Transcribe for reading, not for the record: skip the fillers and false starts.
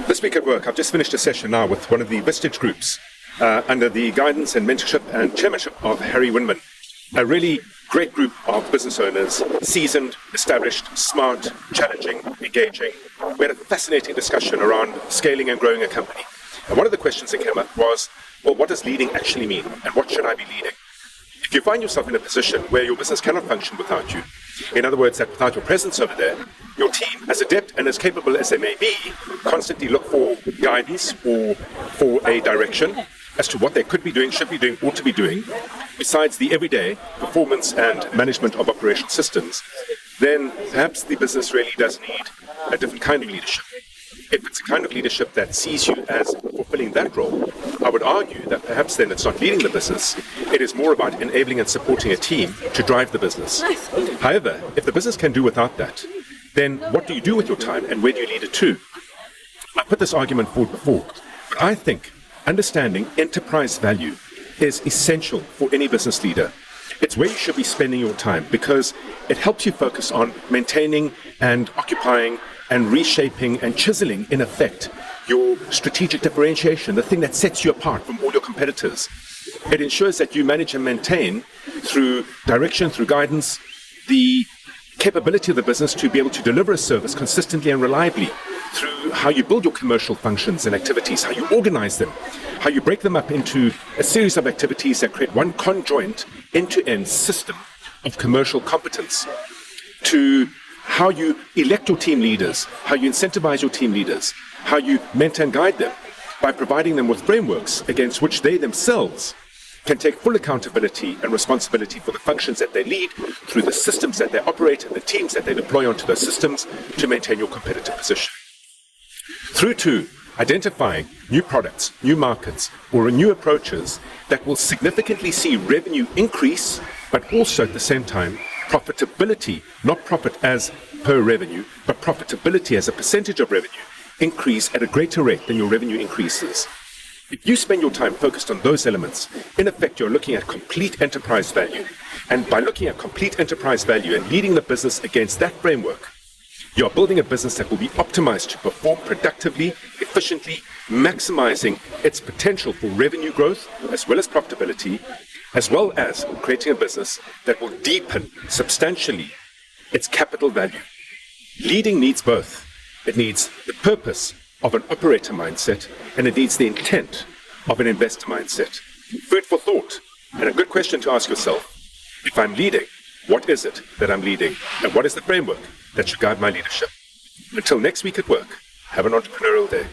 This week at work, I've just finished a session now with one of the Vistage groups under the guidance and mentorship and chairmanship of Harry Winman. A really great group of business owners, seasoned, established, smart, challenging, engaging. We had a fascinating discussion around scaling and growing a company. And one of the questions that came up was, well, what does leading actually mean? And what should I be leading? If you find yourself in a position where your business cannot function without you, in other words, that without your presence over there, your team, as adept and as capable as they may be, constantly look for guidance or for a direction as to what they could be doing, should be doing, ought to be doing, besides the everyday performance and management of operational systems, then perhaps the business really does need a different kind of leadership. If it's a kind of leadership that sees you as fulfilling that role, I would argue that perhaps then it's not leading the business, it is more about enabling and supporting a team to drive the business. However, if the business can do without that, then what do you do with your time and where do you lead it to? I put this argument forward before, but I think understanding enterprise value is essential for any business leader. It's where you should be spending your time because it helps you focus on maintaining and occupying and reshaping and chiseling, in effect, your strategic differentiation, the thing that sets you apart from all your competitors. It ensures that you manage and maintain, through direction, through guidance, the capability of the business to be able to deliver a service consistently and reliably, through how you build your commercial functions and activities, how you organize them, how you break them up into a series of activities that create one conjoint, end-to-end system of commercial competence, to how you elect your team leaders, how you incentivize your team leaders, how you mentor and guide them by providing them with frameworks against which they themselves can take full accountability and responsibility for the functions that they lead through the systems that they operate and the teams that they deploy onto those systems to maintain your competitive position. Through to identifying new products, new markets, or new approaches that will significantly see revenue increase, but also at the same time, profitability, not profit as per revenue, but profitability as a percentage of revenue, increase at a greater rate than your revenue increases. If you spend your time focused on those elements, in effect, you're looking at complete enterprise value. And by looking at complete enterprise value and leading the business against that framework, you're building a business that will be optimized to perform productively, efficiently, maximizing its potential for revenue growth as well as profitability, as well as creating a business that will deepen substantially its capital value. Leading needs both. It needs the purpose of an operator mindset, and it needs the intent of an investor mindset. Food for thought, and a good question to ask yourself. If I'm leading, what is it that I'm leading, and what is the framework that should guide my leadership? Until next week at work, have an entrepreneurial day.